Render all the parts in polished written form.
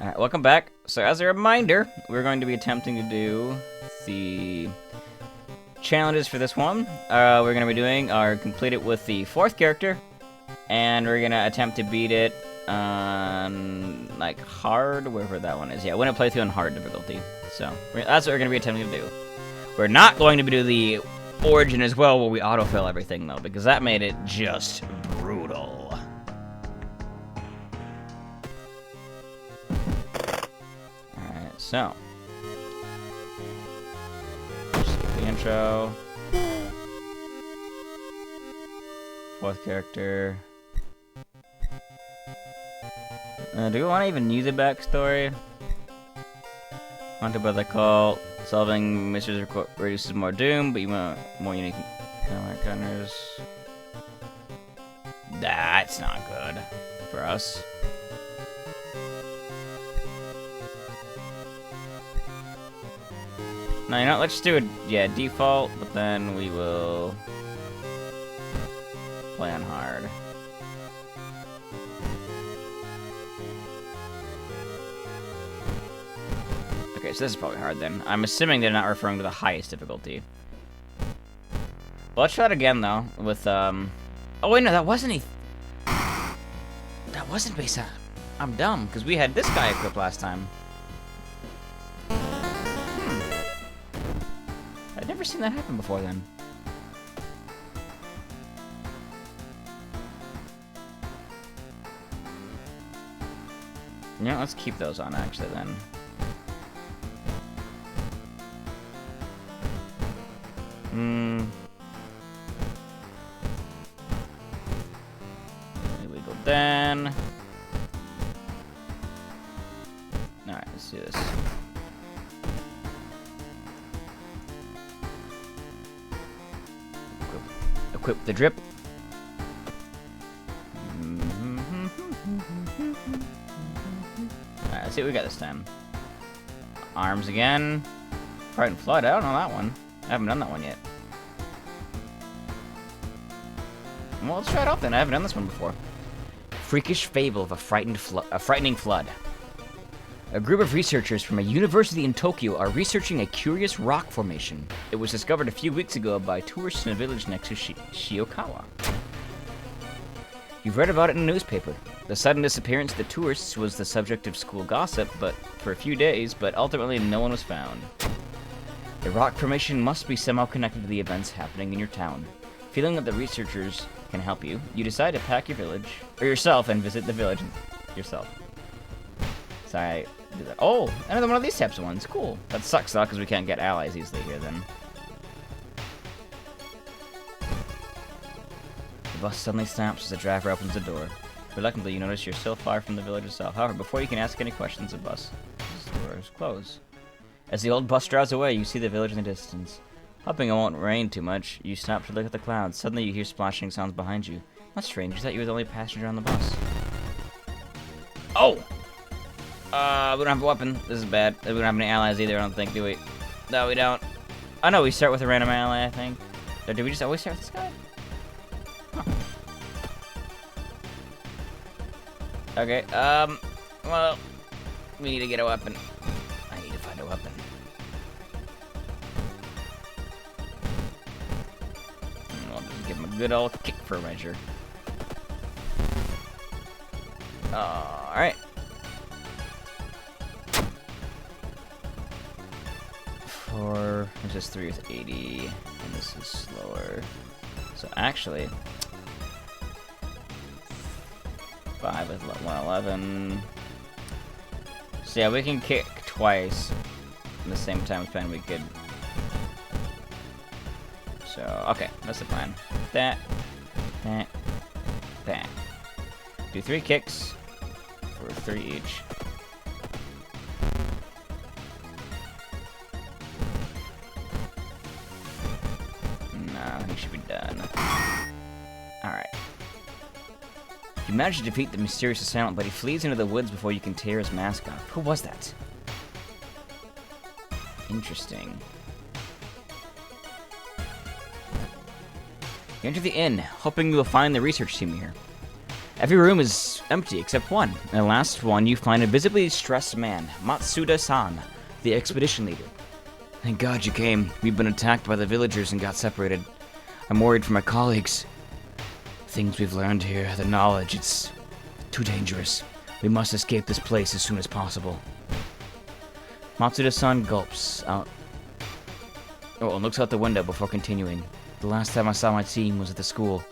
Alright, welcome back. So as a reminder, we're going to be attempting to do the challenges for this one. We're going to be doing our complete it with the 4th character, and we're going to attempt to beat it on, like, hard, wherever that one is. Yeah, win a playthrough on hard difficulty. So, that's what we're going to be attempting to do. We're not going to do the origin as well, where we autofill everything, though, because that made it just brutal. So, skip the intro. 4th character. Do we want to even use a backstory? Haunted by the cult. Solving mysteries reduces more doom, but you want more unique encounters. That's not good for us. No, you know what, let's just do a, default, but then we will play on hard. Okay, so this is probably hard then. I'm assuming they're not referring to the highest difficulty. Well, let's try it again, though, with, Oh, wait, no, that wasn't That wasn't based on... I'm dumb, because we had this guy equipped last time. I've never seen that happen before then. Yeah, let's keep those on actually then. Illegal then. Alright, let's do this. Equip the drip. Alright, let's see what we got this time. Arms again. Frightened Flood, I don't know that one. I haven't done that one yet. Well, let's try it out then. I haven't done this one before. Freakish Fable of a Frightening Flood. A group of researchers from a university in Tokyo are researching a curious rock formation. It was discovered a few weeks ago by tourists in a village next to Shiokawa. You've read about it in the newspaper. The sudden disappearance of the tourists was the subject of school gossip, for a few days, but ultimately no one was found. The rock formation must be somehow connected to the events happening in your town. Feeling that the researchers can help you, you decide to pack yourself and visit the village yourself. Sorry. Do that. Oh, another one of these types of ones. Cool. That sucks though, because we can't get allies easily here then. The bus suddenly stops as the driver opens the door. Reluctantly, you notice you're still far from the village itself. However, before you can ask any questions, the bus doors close. As the old bus drives away, you see the village in the distance. Hoping it won't rain too much, you stop to look at the clouds. Suddenly, you hear splashing sounds behind you. That's strange. You thought you were the only passenger on the bus. Oh! We don't have a weapon. This is bad. We don't have any allies either, I don't think, do we? No, we don't. Oh, no, we start with a random ally, I think. Or did we just always start with this guy? Huh. Okay, well, we need to get a weapon. I need to find a weapon. And I'll just give him a good old kick for a measure. Alright. This is 3 with 80, and this is slower. So actually, 5 with 111. So yeah, we can kick twice at the same time span we could. So, okay, that's the plan. That. Do 3 kicks for 3 each. He should be done. Alright. You manage to defeat the mysterious assailant, but he flees into the woods before you can tear his mask off. Who was that? Interesting. You enter the inn, hoping you will find the research team here. Every room is empty except one. In the last one, you find a visibly stressed man, Matsuda-san, the expedition leader. Thank God you came. We've been attacked by the villagers and got separated. I'm worried for my colleagues. Things we've learned here, the knowledge, it's too dangerous. We must escape this place as soon as possible. Matsuda-san gulps out. Oh, and looks out the window before continuing. The last time I saw my team was at the school.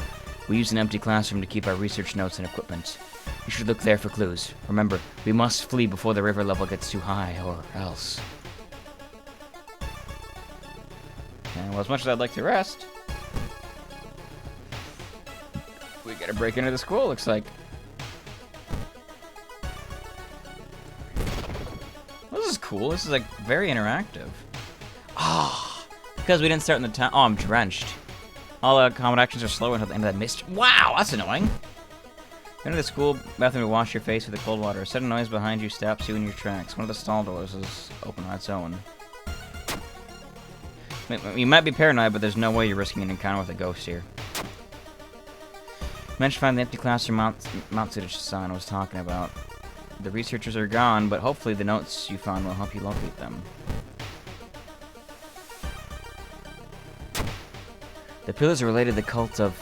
We used an empty classroom to keep our research notes and equipment. You should look there for clues. Remember, we must flee before the river level gets too high, or else. Okay, well, as much as I'd like to rest, we gotta break into the school, looks like. Well, this is cool. This is, like, very interactive. Ah, because we didn't start in the town. Oh, I'm drenched. All combat actions are slow until the end of that mist. Wow, that's annoying. Enter the school bathroom to wash your face with the cold water. A sudden noise behind you stops you in your tracks. One of the stall doors is open on its own. You might be paranoid, but there's no way you're risking an encounter with a ghost here. Managed to find the empty classroom Matsuda-san was talking about. The researchers are gone, but hopefully the notes you found will help you locate them. The pillars are related to the cult of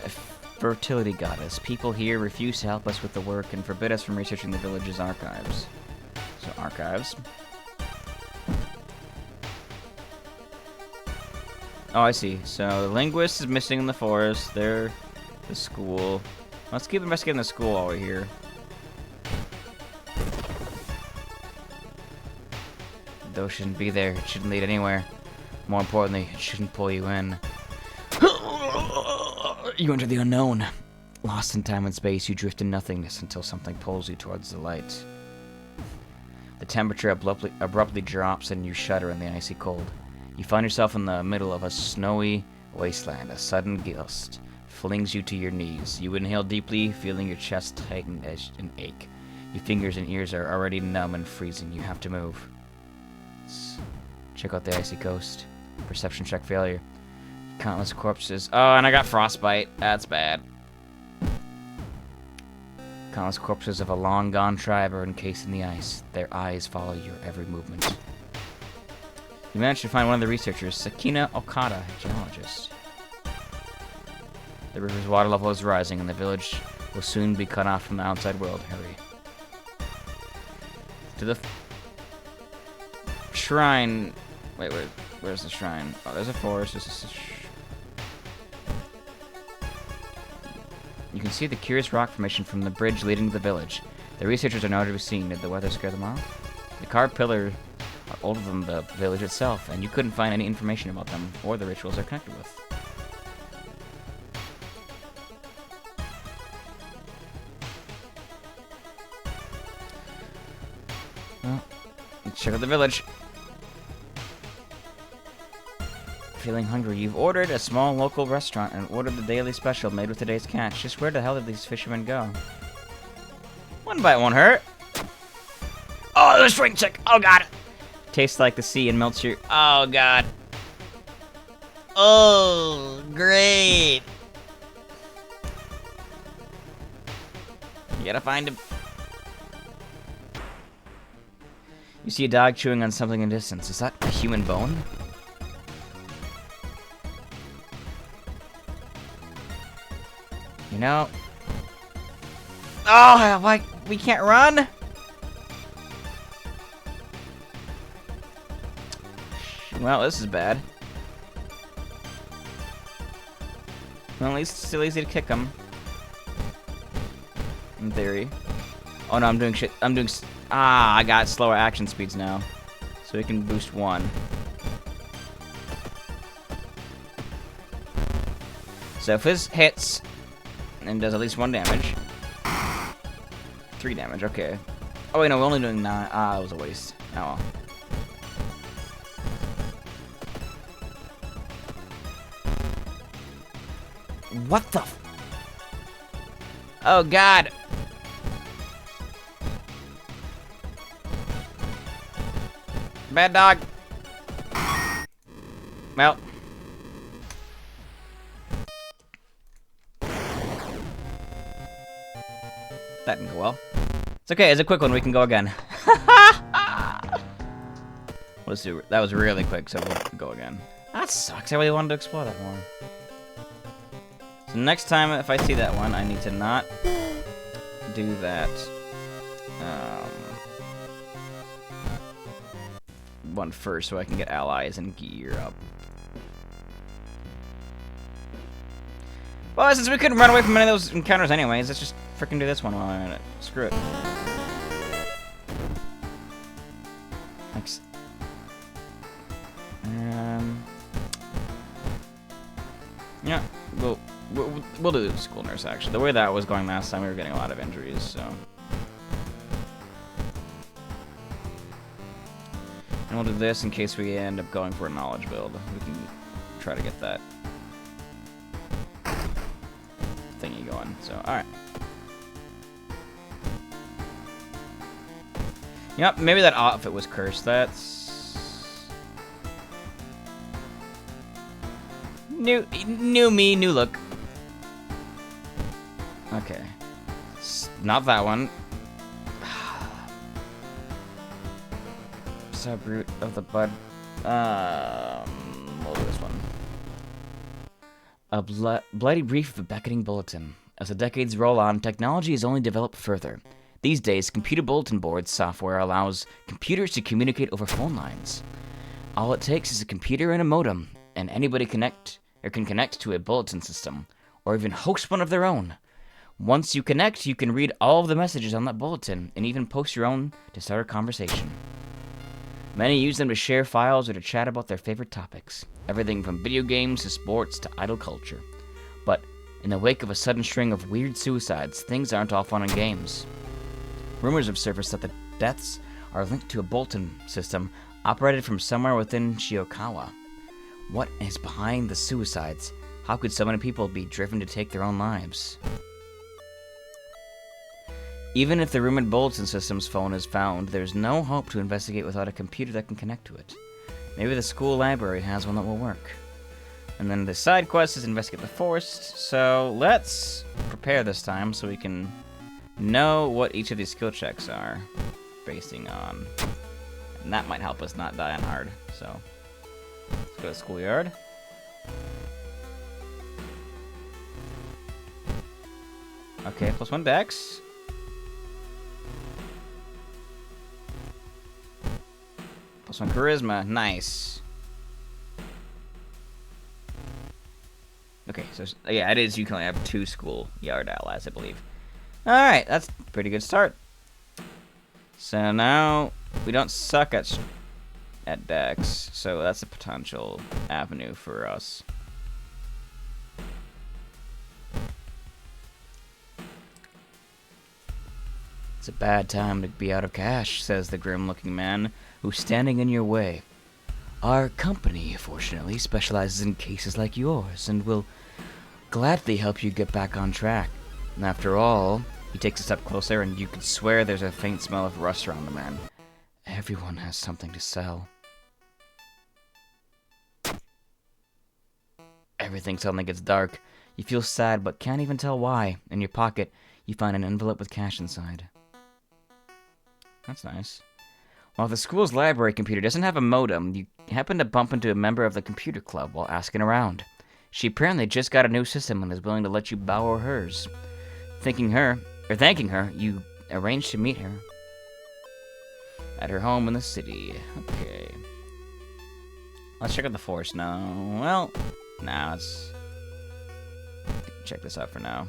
a fertility goddess. People here refuse to help us with the work and forbid us from researching the village's archives. So, archives. Oh, I see. So, the linguist is missing in the forest. They're the school. Let's keep investigating the school while we're here. Those shouldn't be there. It shouldn't lead anywhere. More importantly, it shouldn't pull you in. You enter the unknown. Lost in time and space, you drift in nothingness until something pulls you towards the light. The temperature abruptly drops and you shudder in the icy cold. You find yourself in the middle of a snowy wasteland. A sudden gust flings you to your knees. You inhale deeply, feeling your chest tighten as an ache. Your fingers and ears are already numb and freezing. You have to move. Check out the icy coast. Perception check failure. Countless corpses. Oh, and I got frostbite. That's bad. Countless corpses of a long-gone tribe are encased in the ice. Their eyes follow your every movement. You managed to find one of the researchers, Sakina Okada, geologist. The river's water level is rising, and the village will soon be cut off from the outside world. Hurry. To the shrine. Wait, where's the shrine? Oh, there's a forest. You can see the curious rock formation from the bridge leading to the village. The researchers are nowhere to be seen. Did the weather scare them off? The carved pillars are older than the village itself, and you couldn't find any information about them or the rituals they're connected with. Well, let's check out the village. Feeling hungry, you've ordered a small local restaurant and ordered the daily special made with today's catch. Just where the hell did these fishermen go? One bite won't hurt. Oh, the string chick! Oh god! Tastes like the sea and melts your... Oh god. Oh, great! You gotta find him. You see a dog chewing on something in the distance. Is that a human bone? You know... Oh, why we can't run? Well, this is bad. Well, at least it's still easy to kick them. In theory. Oh no, I'm doing shit. I got slower action speeds now. So we can boost 1. So if this hits... and does at least 1 damage. 3 damage, okay. Oh wait, no, we're only doing 9. Ah, that was a waste. Oh well. What the f- Oh god! Bad dog! Well. That didn't go well. It's okay, it's a quick one, we can go again. Let's do that was really quick, so we'll go again. That sucks, I really wanted to explore that more. So next time if I see that one, I need to not do that. One first so I can get allies and gear up. Well, since we couldn't run away from any of those encounters anyways, let's just frickin' do this one while I'm in it. Screw it. Thanks. Yeah, we'll do the school nurse, actually. The way that was going last time, we were getting a lot of injuries, so... And we'll do this in case we end up going for a knowledge build. We can try to get that thingy going. So, alright. Yep, maybe that outfit was cursed. That's... New me, new look. Okay. Not that one. Root of the bud. We'll do this one. A bloody brief of the beckoning bulletin. As the decades roll on, technology is only developed further. These days, computer bulletin board software allows computers to communicate over phone lines. All it takes is a computer and a modem, and anybody can connect to a bulletin system, or even host one of their own. Once you connect, you can read all of the messages on that bulletin, and even post your own to start a conversation. Many use them to share files or to chat about their favorite topics, everything from video games to sports to idle culture. But in the wake of a sudden string of weird suicides, things aren't all fun and games. Rumors have surfaced that the deaths are linked to a bulletin system operated from somewhere within Shiokawa. What is behind the suicides? How could so many people be driven to take their own lives? Even if the rumored bulletin system's phone is found, there's no hope to investigate without a computer that can connect to it. Maybe the school library has one that will work. And then the side quest is investigate the forest, so let's prepare this time so we can know what each of these skill checks are basing on. And that might help us not die on hard, so let's go to schoolyard. Okay, +1 dex. +1 charisma, nice. Okay, so yeah, it is. You can only have 2 schoolyard allies, I believe. All right, that's a pretty good start. So now we don't suck at dex, so that's a potential avenue for us. It's a bad time to be out of cash, says the grim-looking man who's standing in your way. Our company, fortunately, specializes in cases like yours and will gladly help you get back on track. And after all, he takes a step closer and you could swear there's a faint smell of rust around the man. Everyone has something to sell. Everything suddenly gets dark. You feel sad but can't even tell why. In your pocket, you find an envelope with cash inside. That's nice. While the school's library computer doesn't have a modem, you happen to bump into a member of the computer club while asking around. She apparently just got a new system and is willing to let you borrow hers. Thanking her, you arrange to meet her at her home in the city. Okay. Let's check out the forest now. Well, nah, let's check this out for now.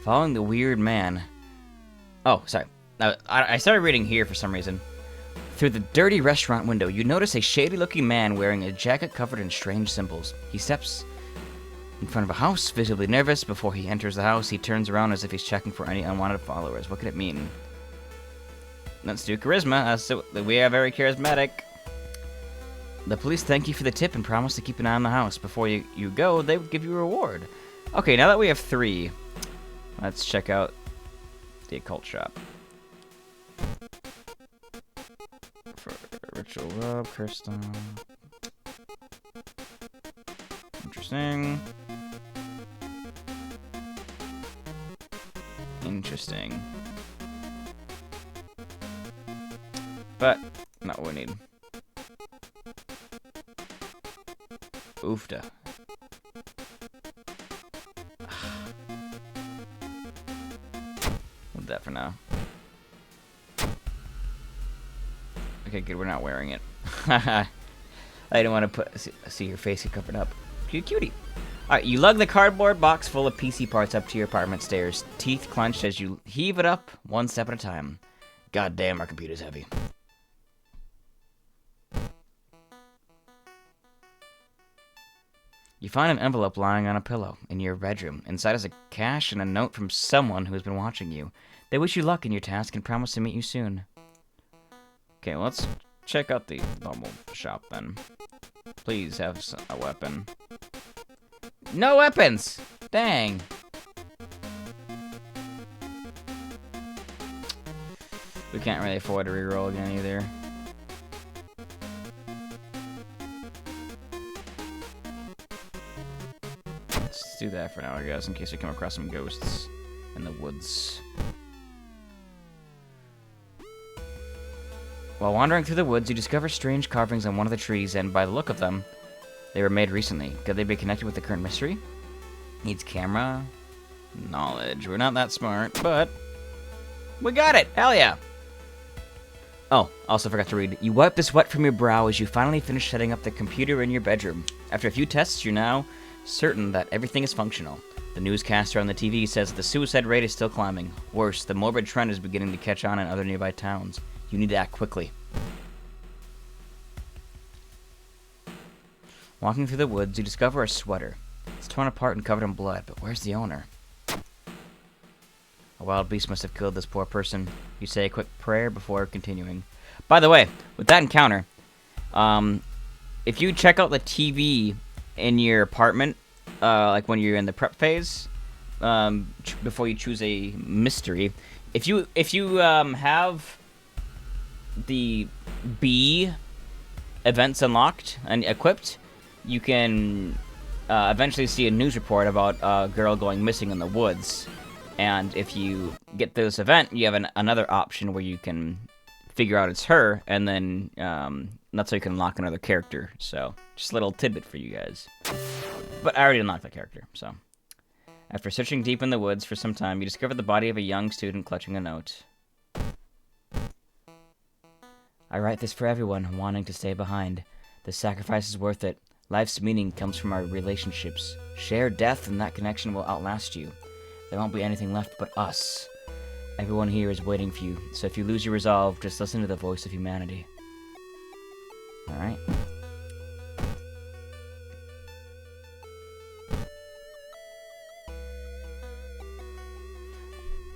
Following the weird man. Oh, sorry. I started reading here for some reason. Through the dirty restaurant window, you notice a shady-looking man wearing a jacket covered in strange symbols. He steps in front of a house, visibly nervous. Before he enters the house, he turns around as if he's checking for any unwanted followers. What could it mean? Let's do charisma. We are very charismatic. The police thank you for the tip and promise to keep an eye on the house. Before you go, they will give you a reward. Okay, now that we have 3, let's check out the occult shop. For ritual rub, crystal. Interesting. Interesting. But, not what we need. Oofda. Leave that for now. Okay, good, we're not wearing it. I didn't want to see your face get covered up. Cute cutie. Alright, you lug the cardboard box full of PC parts up to your apartment stairs, teeth clenched as you heave it up one step at a time. God damn, our computer's heavy. You find an envelope lying on a pillow in your bedroom. Inside is a cash and a note from someone who has been watching you. They wish you luck in your task and promise to meet you soon. Okay, well, let's check out the normal shop then. Please have a weapon. No weapons! Dang. We can't really afford to reroll again either. Let's do that for now, I guess, in case we come across some ghosts in the woods. While wandering through the woods, you discover strange carvings on one of the trees, and by the look of them, they were made recently. Could they be connected with the current mystery? Needs camera knowledge. We're not that smart, but we got it! Hell yeah! Oh, also forgot to read. You wipe the sweat from your brow as you finally finish setting up the computer in your bedroom. After a few tests, you're now certain that everything is functional. The newscaster on the TV says the suicide rate is still climbing. Worse, the morbid trend is beginning to catch on in other nearby towns. You need to act quickly. Walking through the woods, you discover a sweater. It's torn apart and covered in blood, but where's the owner? A wild beast must have killed this poor person. You say a quick prayer before continuing. By the way, with that encounter, if you check out the TV in your apartment, like when you're in the prep phase, before you choose a mystery, if you have the B events unlocked and equipped, you can eventually see a news report about a girl going missing in the woods. And if you get this event, you have another option where you can figure out it's her, and then that's how you can unlock another character. So, just a little tidbit for you guys. But I already unlocked that character, so. After searching deep in the woods for some time, you discover the body of a young student clutching a note. I write this for everyone wanting to stay behind. The sacrifice is worth it. Life's meaning comes from our relationships. Share death and that connection will outlast you. There won't be anything left but us. Everyone here is waiting for you, so if you lose your resolve, just listen to the voice of humanity. Alright.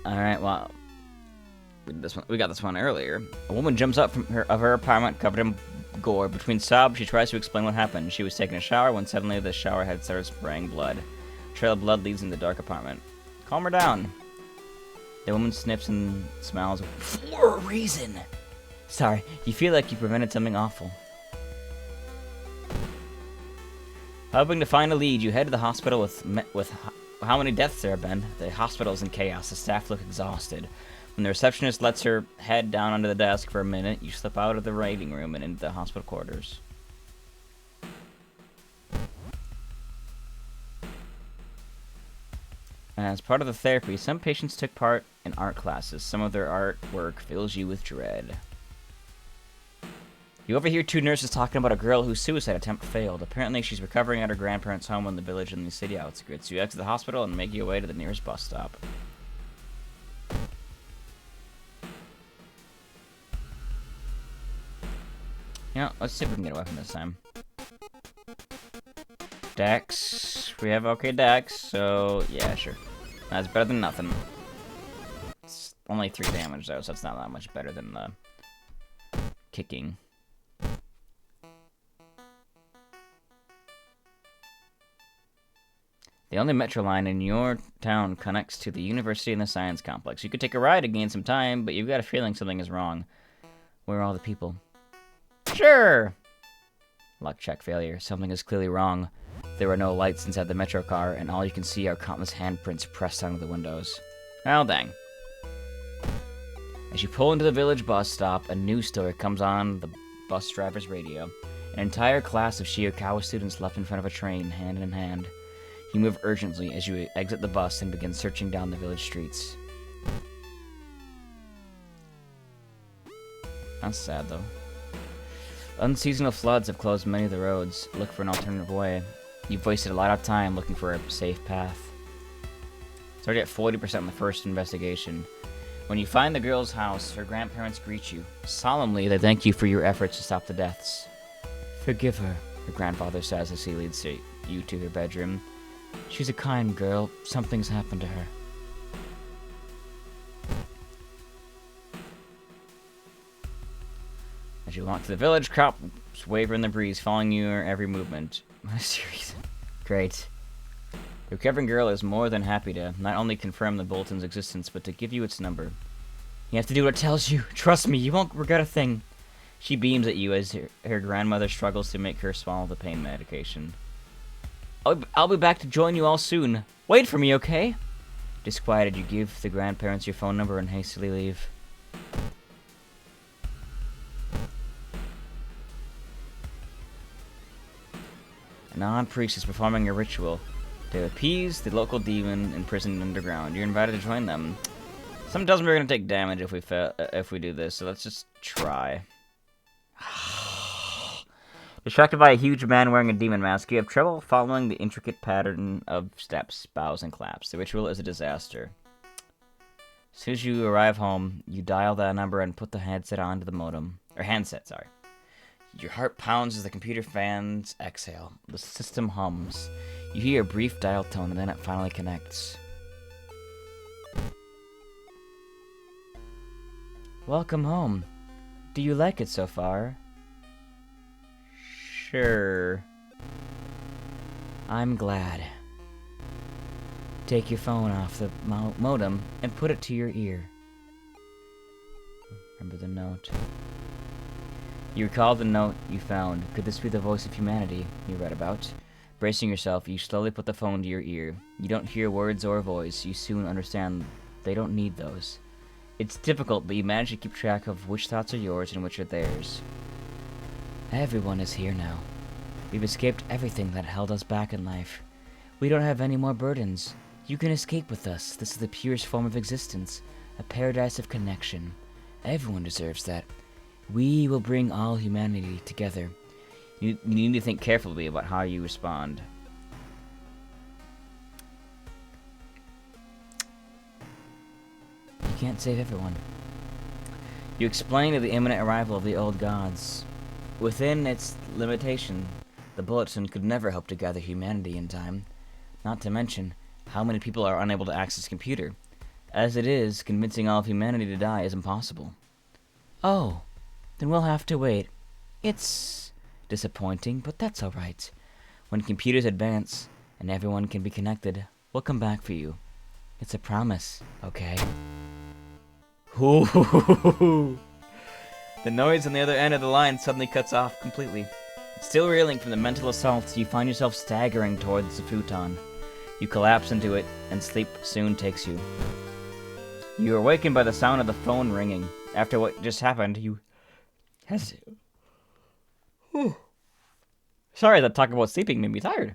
Alright, well, we got this one earlier. A woman jumps up from her apartment covered in gore. Between sobs, she tries to explain what happened. She was taking a shower when suddenly the shower head started spraying blood. A trail of blood leads in the dark apartment. Calm her down. The woman sniffs and smiles for a reason. Sorry, you feel like you prevented something awful. Hoping to find a lead, you head to the hospital with how many deaths there have been. The hospital is in chaos. The staff look exhausted. When the receptionist lets her head down onto the desk for a minute, you slip out of the waiting room and into the hospital quarters. As part of the therapy, some patients took part in art classes. Some of their artwork fills you with dread. You overhear two nurses talking about a girl whose suicide attempt failed. Apparently, she's recovering at her grandparents' home in the village in the city outskirts. You exit the hospital and make your way to the nearest bus stop. You know, let's see if we can get a weapon this time. Dex. We have okay Dex, so yeah, sure. That's better than nothing. It's only 3 damage though, so it's not that much better than the kicking. The only metro line in your town connects to the university and the science complex. You could take a ride to gain some time, but you've got a feeling something is wrong. Where are all the people? Sure! Luck check failure. Something is clearly wrong. There are no lights inside the metro car, and all you can see are countless handprints pressed onto the windows. Well, dang. As you pull into the village bus stop, a news story comes on the bus driver's radio. An entire class of Shiokawa students left in front of a train, hand in hand. You move urgently as you exit the bus and begin searching down the village streets. That's sad, though. Unseasonal floods have closed many of the roads. Look for an alternative way. You've wasted a lot of time looking for a safe path. It's already at 40% in the first investigation. When you find the girl's house, her grandparents greet you. Solemnly, they thank you for your efforts to stop the deaths. Forgive her, her grandfather says as he leads you to her bedroom. She's a kind girl. Something's happened to her. As you walk to the village, crops waver in the breeze, following your every movement. Series. Great. The recovering girl is more than happy to not only confirm the bulletin's existence, but to give you its number. You have to do what it tells you. Trust me, you won't regret a thing. She beams at you as her grandmother struggles to make her swallow the pain medication. I'll be back to join you all soon. Wait for me, okay? Disquieted, you give the grandparents your phone number and hastily leave. A non-priest is performing a ritual to appease the local demon imprisoned underground. You're invited to join them. Something tells me we're gonna take damage if we do this, so let's just try. Distracted by a huge man wearing a demon mask, you have trouble following the intricate pattern of steps, bows, and claps. The ritual is a disaster. As soon as you arrive home, you dial that number and put the headset onto the modem. Or handset, sorry. Your heart pounds as the computer fans exhale. The system hums. You hear a brief dial tone and then it finally connects. Welcome home. Do you like it so far? Sure. I'm glad. Take your phone off the modem and put it to your ear. Remember the note. You recall the note you found. Could this be the voice of humanity you read about? Bracing yourself, you slowly put the phone to your ear. You don't hear words or voice. You soon understand they don't need those. It's difficult, but you manage to keep track of which thoughts are yours and which are theirs. Everyone is here now. We've escaped everything that held us back in life. We don't have any more burdens. You can escape with us. This is the purest form of existence, a paradise of connection. Everyone deserves that. We will bring all humanity together. You need to think carefully about how you respond. You can't save everyone. You explain of the imminent arrival of the old gods. Within its limitation, the bulletin could never hope to gather humanity in time. Not to mention how many people are unable to access a computer. As it is, convincing all of humanity to die is impossible. Oh, then we'll have to wait. It's disappointing, but that's alright. When computers advance and everyone can be connected, we'll come back for you. It's a promise, okay? Ooh. The noise on the other end of the line suddenly cuts off completely. Still reeling from the mental assault, you find yourself staggering towards the futon. You collapse into it, and sleep soon takes you. You are awakened by the sound of the phone ringing. After what just happened, you hesitate. Sorry that talk about sleeping made me tired.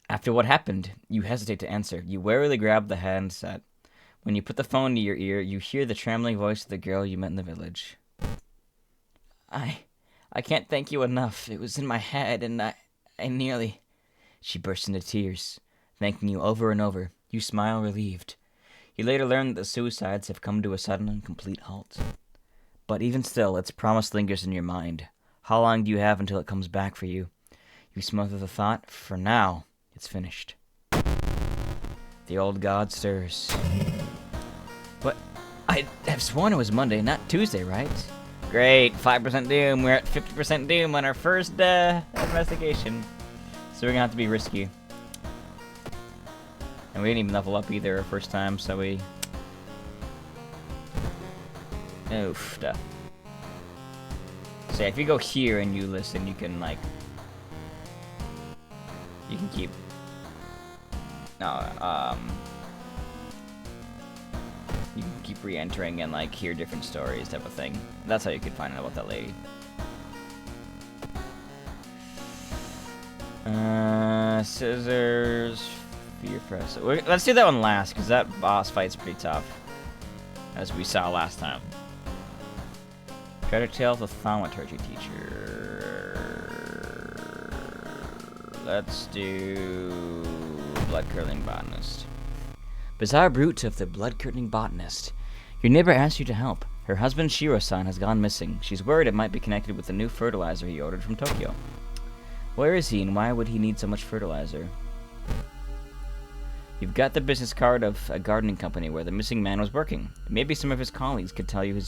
After what happened, you hesitate to answer. You warily grab the handset. When you put the phone to your ear, you hear the trembling voice of the girl you met in the village. I can't thank you enough. It was in my head, and I nearly... She bursts into tears, thanking you over and over. You smile relieved. You later learn that the suicides have come to a sudden and complete halt. But even still, its promise lingers in your mind. How long do you have until it comes back for you? You smother the thought. For now, it's finished. The old god stirs. But I have sworn it was Monday, not Tuesday, right? Great, 5% doom. We're at 50% doom on our first investigation. So we're gonna have to be risky. And we didn't even level up either our first time, so we... Oof, duh. So yeah, if you go here and you listen, you can, like... You can keep... No, You can keep re-entering and like hear different stories type of thing. That's how you could find out about that lady. Scissors. Fear press. Let's do that one last, because that boss fight's pretty tough, as we saw last time. Treasure Tale of the Thaumaturgy Teacher. Let's do Blood-Curdling Botanist. Bizarre brute of the Blood-Curdling Botanist. Your neighbor asked you to help. Her husband Shiro-san has gone missing. She's worried it might be connected with the new fertilizer he ordered from Tokyo. Where is he, and why would he need so much fertilizer? You've got the business card of a gardening company where the missing man was working. Maybe some of his colleagues could tell you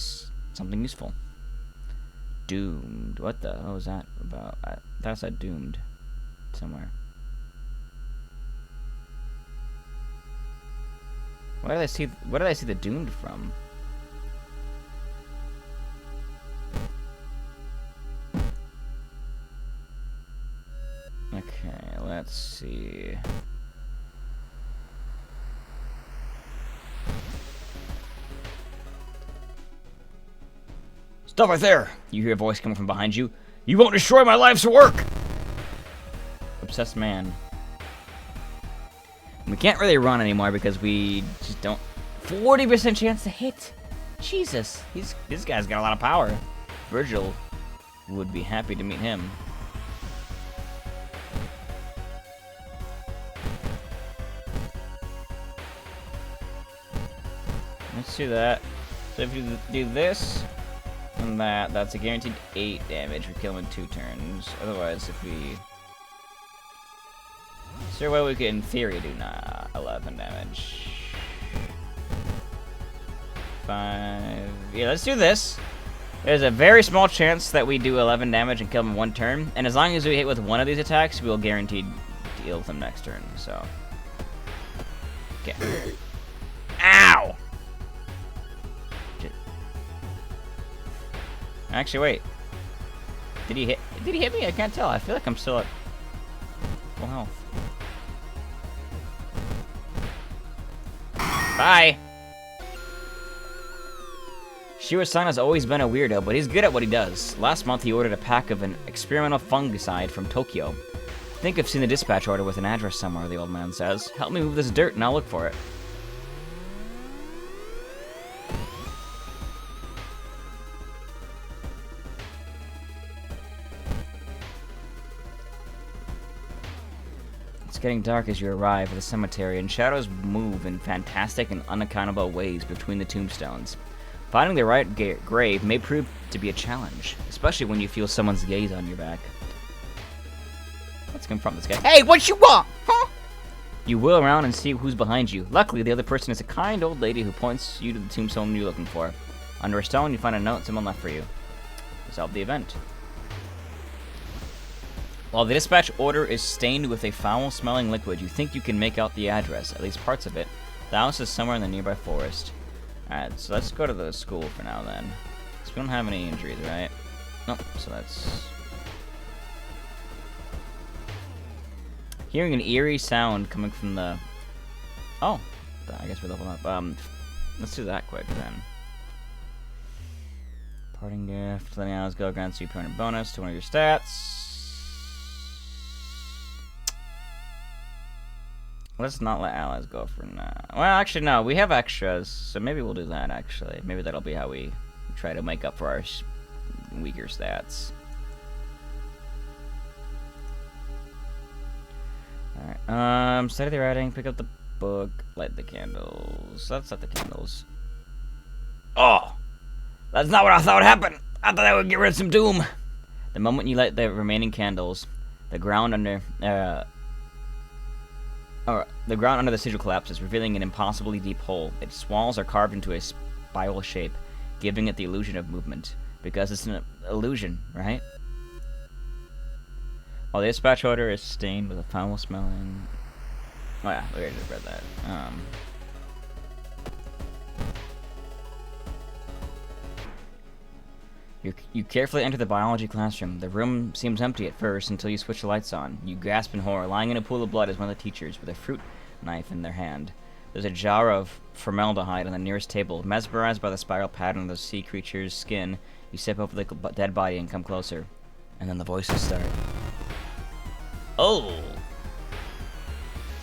something useful. Doomed. What the hell is that about? I thought I said doomed somewhere. Where did I see the doomed from? Okay, let's see. Stop right there! You hear a voice coming from behind you. You won't destroy my life's work! Obsessed man. We can't really run anymore because we just don't... 40% chance to hit! Jesus, this guy's got a lot of power. Virgil would be happy to meet him. Let's do that. So if you do this and that, that's a guaranteed 8 damage. We kill him in 2 turns. Otherwise, if we... Is there a way we could, in theory, do 11 damage? 5... Yeah, let's do this. There's a very small chance that we do 11 damage and kill him in 1 turn. And as long as we hit with one of these attacks, we'll guaranteed deal with him next turn, so... Okay. Ow! Actually, wait. Did he hit me? I can't tell. I feel like I'm still at full health. Bye! Shiro-san has always been a weirdo, but he's good at what he does. Last month, he ordered a pack of an experimental fungicide from Tokyo. I think I've seen the dispatch order with an address somewhere, the old man says. Help me move this dirt and I'll look for it. It's getting dark as you arrive at the cemetery, and shadows move in fantastic and unaccountable ways between the tombstones. Finding the right grave may prove to be a challenge, especially when you feel someone's gaze on your back. Let's confront this guy. Hey, what you want? Huh? You wheel around and see who's behind you. Luckily, the other person is a kind old lady who points you to the tombstone you're looking for. Under a stone, you find a note someone left for you. Resolve the event. While the dispatch order is stained with a foul-smelling liquid, you think you can make out the address, at least parts of it. The house is somewhere in the nearby forest. Alright, so let's go to the school for now, then. Because we don't have any injuries, right? Nope, so that's... Hearing an eerie sound coming from the... Oh, I guess we're leveling up. Let's do that quick, then. Parting gift, letting hours go, grants you permanent bonus to one of your stats. Let's not let allies go for now. Well, actually, no. We have extras, so maybe we'll do that, actually. Maybe that'll be how we try to make up for our weaker stats. Alright, study the writing, pick up the book, light the candles. Let's light the candles. Oh! That's not what I thought would happen! I thought I would get rid of some doom! The moment you light the remaining candles, the ground under... the ground under the sigil collapses, revealing an impossibly deep hole. Its walls are carved into a spiral shape, giving it the illusion of movement. Because it's an illusion, right? While the dispatch order is stained with a foul-smelling... Oh yeah, we already just read that. You carefully enter the biology classroom. The room seems empty at first until you switch the lights on. You gasp in horror. Lying in a pool of blood is one of the teachers with a fruit knife in their hand. There's a jar of formaldehyde on the nearest table. Mesmerized by the spiral pattern of the sea creature's skin, you step over the dead body and come closer. And then the voices start. Oh!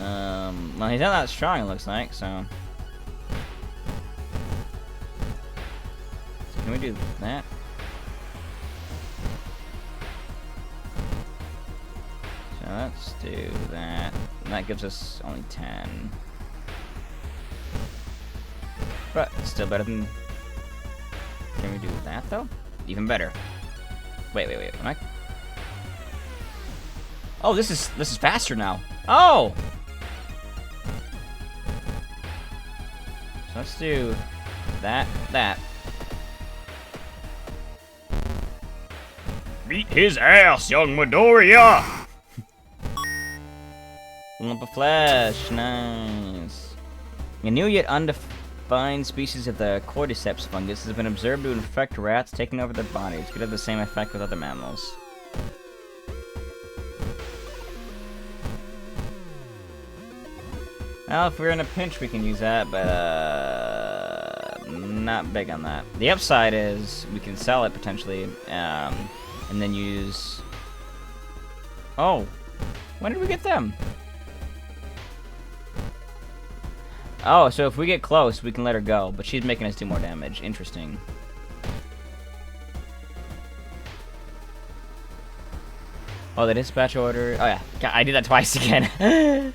Well, he's not that strong, it looks like, so... Can we do that? So let's do that. And that gives us only 10. But still better than... Can we do that, though? Even better. Wait. Am I... Oh, this is faster now. Oh! So let's do that. Beat his ass, young Midoriya! Lump of flesh, nice. A new yet undefined species of the cordyceps fungus has been observed to infect rats, taking over their bodies. Could have the same effect with other mammals. Well, if we're in a pinch, we can use that, but not big on that. The upside is we can sell it potentially, and then use... Oh, when did we get them? Oh, so if we get close, we can let her go, but she's making us do more damage. Interesting. Oh, the dispatch order. Oh yeah, God, I did that twice again. The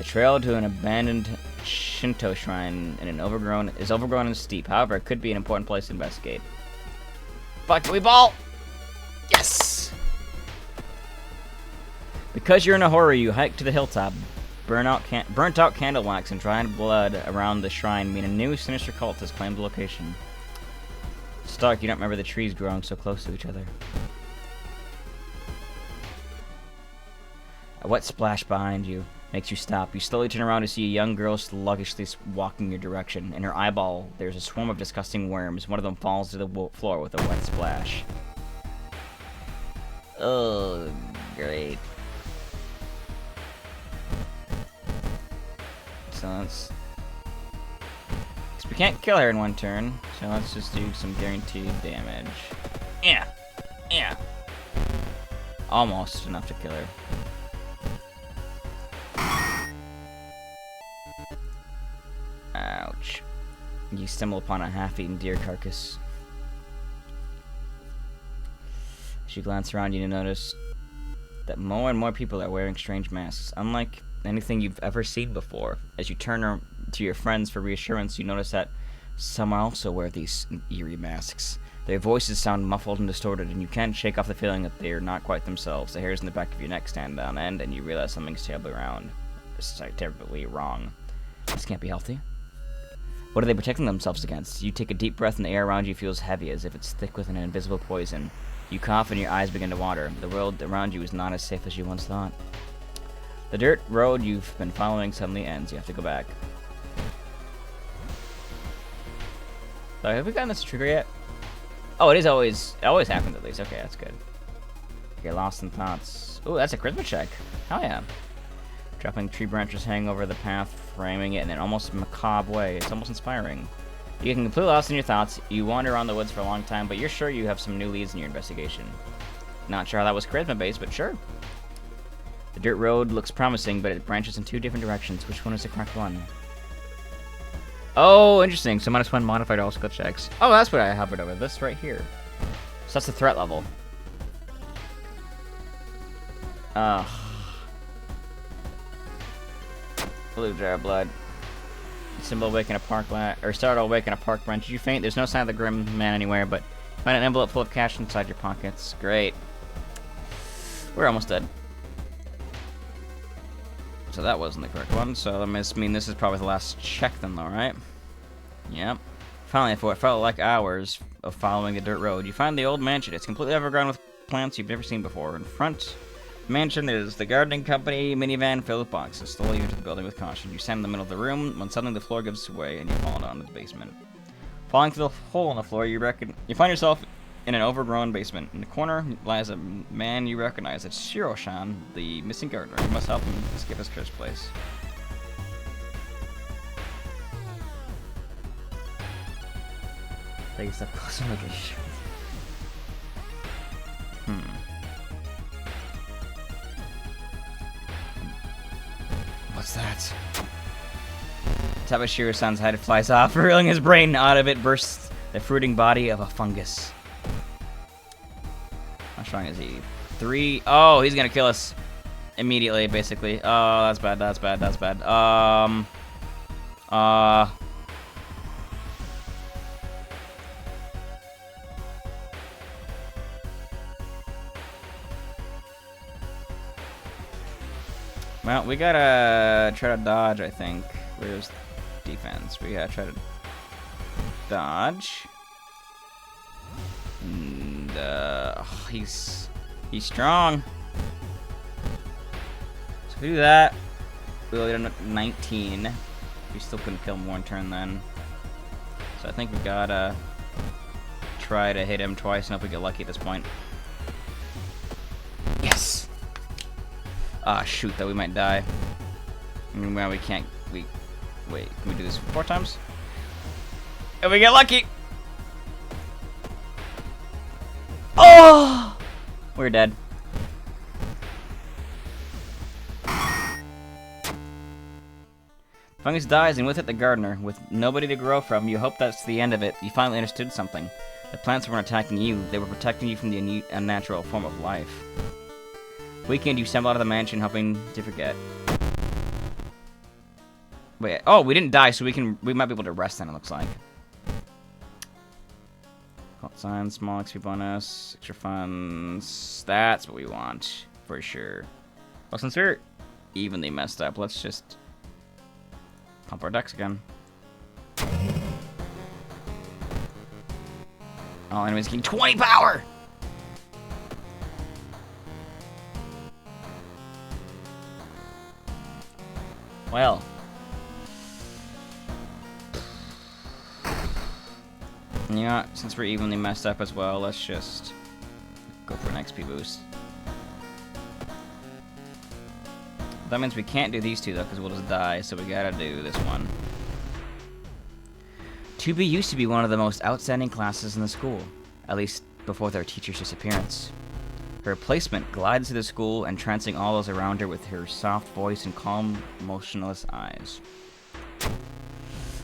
trail to an abandoned Shinto shrine is overgrown and steep. However, it could be an important place to investigate. Buckwheat ball! Yes! Because you're in a hurry, you hike to the hilltop. Burnt out candle wax and dried blood around the shrine mean a new sinister cult has claimed the location. Stark, you don't remember the trees growing so close to each other. A wet splash behind you makes you stop. You slowly turn around to see a young girl sluggishly walking your direction. In her eyeball, there's a swarm of disgusting worms. One of them falls to the floor with a wet splash. Oh, great. So let's... we can't kill her in one turn, so let's just do some guaranteed damage. Yeah! Almost enough to kill her. Ouch. You stumble upon a half-eaten deer carcass. As you glance around, you notice that more and more people are wearing strange masks, unlike anything you've ever seen before. As you turn to your friends for reassurance, you notice that some also wear these eerie masks. Their voices sound muffled and distorted, and you can't shake off the feeling that they're not quite themselves. The hairs in the back of your neck stand on end, and you realize something's terribly wrong. This can't be healthy. What are they protecting themselves against? You take a deep breath, and the air around you feels heavy, as if it's thick with an invisible poison. You cough, and your eyes begin to water. The world around you is not as safe as you once thought. The dirt road you've been following suddenly ends. You have to go back. So, have we gotten this trigger yet? Oh, it always happens at least. Okay, that's good. Get lost in thoughts. Ooh, that's a charisma check. Hell yeah. Dropping tree branches hang over the path, framing it in an almost macabre way. It's almost inspiring. You can completely lost in your thoughts. You wander around the woods for a long time, but you're sure you have some new leads in your investigation. Not sure how that was charisma-based, but sure. The dirt road looks promising, but it branches in two different directions. Which one is the correct one? Oh, interesting. So -1 modified all skill checks. Oh, that's what I hovered over. This right here. So that's the threat level. Blue jar of blood. Symbol awake in a park or startle awake in a park bench. Did you faint? There's no sign of the grim man anywhere, but find an envelope full of cash inside your pockets. Great. We're almost dead. So that wasn't the correct one, so that must mean this is probably the last check then, though, right? Yep. Finally, for what felt like hours of following the dirt road, you find the old mansion. It's completely overgrown with plants you've never seen before. In front mansion, there's the gardening company minivan filled with boxes. Slowly enter the building with caution. You stand in the middle of the room when suddenly the floor gives way and you fall down to the basement. Falling through the hole in the floor, you find yourself in an overgrown basement. In the corner lies a man you recognize. It's Shiro-san, the missing gardener. You must help him escape his cursed place. Take a step closer to the shit. What's that? Tabashiro-san's head flies off, revealing his brain. Out of it bursts the fruiting body of a fungus. How strong is he? 3. Oh, he's gonna kill us immediately, basically. Oh, that's bad, that's bad, that's bad. Well, we gotta try to dodge, I think. Where's defense? We gotta try to dodge. And, he's strong. So if we do that, we'll get a 19. We still couldn't kill him one turn then. So I think we gotta try to hit him twice and hope we get lucky at this point. Yes! Ah, shoot, though, we might die. Well, we can't. Wait, can we do this 4 times? If we get lucky! Oh! We're dead. Fungus dies, and with it the gardener. With nobody to grow from, you hope that's the end of it. You finally understood something. The plants weren't attacking you. They were protecting you from the unnatural form of life. Weekend, you stumble out of the mansion, hoping to forget. Wait, oh, we didn't die, so we might be able to rest then, it looks like. Cult sign, small XP bonus, extra funds. That's what we want, for sure. Well, since we're evenly messed up, let's just pump our decks again. All enemies gain 20 power! Well. Yeah, since we're evenly messed up as well, let's just go for an XP boost. That means we can't do these two, though, because we'll just die, so we gotta do this one. 2B used to be one of the most outstanding classes in the school, at least before their teacher's disappearance. Her replacement glides through the school, entrancing all those around her with her soft voice and calm, motionless eyes.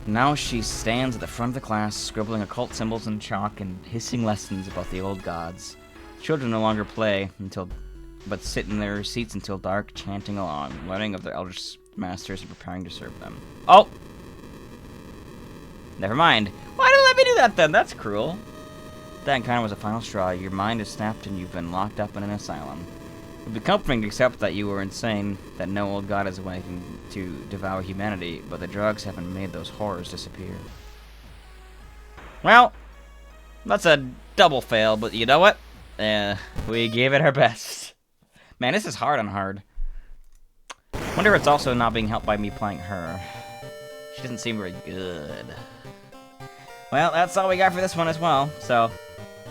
Now she stands at the front of the class, scribbling occult symbols in chalk and hissing lessons about the old gods. Children no longer play but sit in their seats until dark, chanting along, learning of their elder masters and preparing to serve them. Oh! Never mind. Why did you let me do that then? That's cruel. That encounter was a final straw. Your mind is snapped and you've been locked up in an asylum. It would be comforting to accept that you were insane, that no old god is waiting to devour humanity, but the drugs haven't made those horrors disappear. Well, that's a double fail, but you know what? We gave it our best. Man, this is hard on hard. Wonder if it's also not being helped by me playing her. She doesn't seem very good. Well, that's all we got for this one as well, so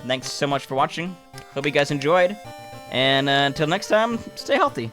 thanks so much for watching. Hope you guys enjoyed. And until next time, stay healthy.